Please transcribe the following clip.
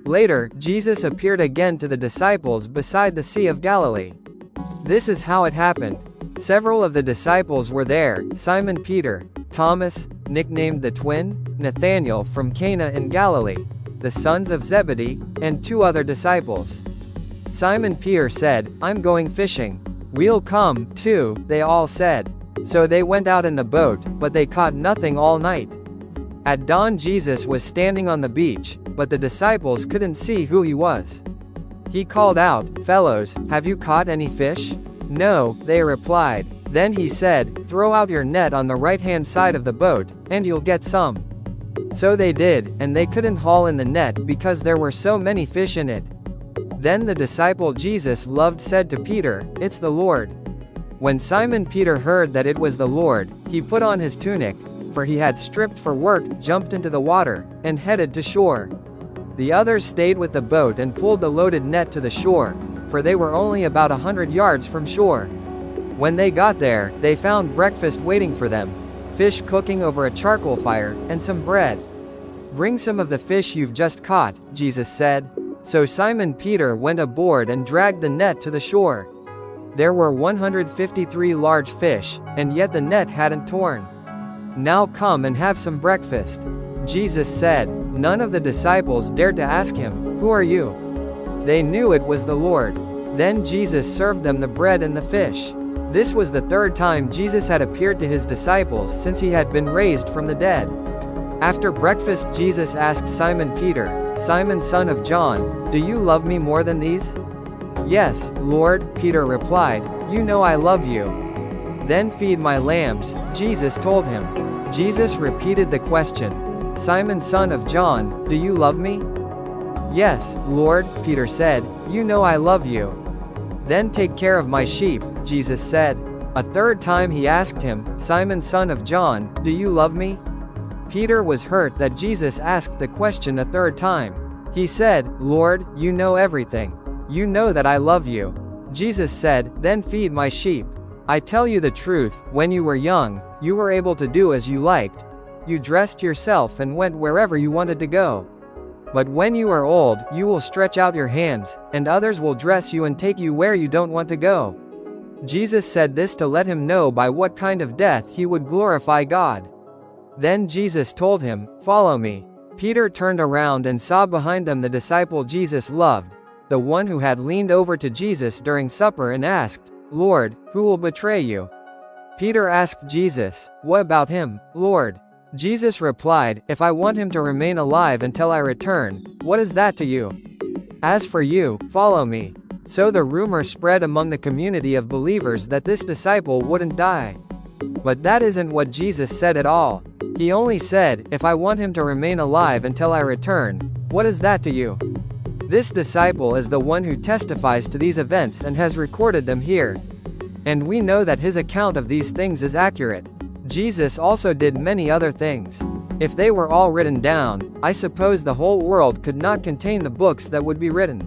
Later, Jesus appeared again to the disciples beside the Sea of Galilee. This is how it happened. Several of the disciples were there: Simon Peter, Thomas, nicknamed the twin, Nathanael from Cana in Galilee, the sons of Zebedee, and 2 other disciples. Simon Peter said, "I'm going fishing." "We'll come, too," they all said. So they went out in the boat, but they caught nothing all night. At dawn Jesus was standing on the beach, but the disciples couldn't see who he was. He called out, "Fellows, have you caught any fish?" "No," they replied. Then he said, "Throw out your net on the right-hand side of the boat, and you'll get some." So they did, and they couldn't haul in the net because there were so many fish in it. Then the disciple Jesus loved said to Peter, "It's the Lord." When Simon Peter heard that it was the Lord, he put on his tunic, for he had stripped for work, jumped into the water, and headed to shore. The others stayed with the boat and pulled the loaded net to the shore, for they were only about 100 yards from shore. When they got there, they found breakfast waiting for them: fish cooking over a charcoal fire, and some bread. "Bring some of the fish you've just caught," Jesus said. So Simon Peter went aboard and dragged the net to the shore. There were 153 large fish, and yet the net hadn't torn. "Now come and have some breakfast," Jesus said. None of the disciples dared to ask him, "Who are you?" They knew it was the Lord. Then Jesus served them the bread and the fish. This was the 3rd time Jesus had appeared to his disciples since he had been raised from the dead. After breakfast Jesus asked Simon Peter, "Simon, son of John, do you love me more than these?" "Yes, Lord," Peter replied, "you know I love you." "Then feed my lambs," Jesus told him. Jesus repeated the question, "Simon, son of John, do you love me?" "Yes, Lord," Peter said, "you know I love you." "Then take care of my sheep," Jesus said. A 3rd time he asked him, "Simon, son of John, do you love me?" Peter was hurt that Jesus asked the question a 3rd time. He said, "Lord, you know everything. You know that I love you." Jesus said, "Then feed my sheep. I tell you the truth, when you were young, you were able to do as you liked. You dressed yourself and went wherever you wanted to go. But when you are old, you will stretch out your hands, and others will dress you and take you where you don't want to go." Jesus said this to let him know by what kind of death he would glorify God. Then Jesus told him, "Follow me." Peter turned around and saw behind them the disciple Jesus loved, the one who had leaned over to Jesus during supper and asked, "Lord, who will betray you?" Peter asked Jesus, "What about him, Lord?" Jesus replied, "If I want him to remain alive until I return, what is that to you? As for you, follow me." So the rumor spread among the community of believers that this disciple wouldn't die. But that isn't what Jesus said at all. He only said, "If I want him to remain alive until I return, what is that to you?" This disciple is the one who testifies to these events and has recorded them here. And we know that his account of these things is accurate. Jesus also did many other things. If they were all written down, I suppose the whole world could not contain the books that would be written.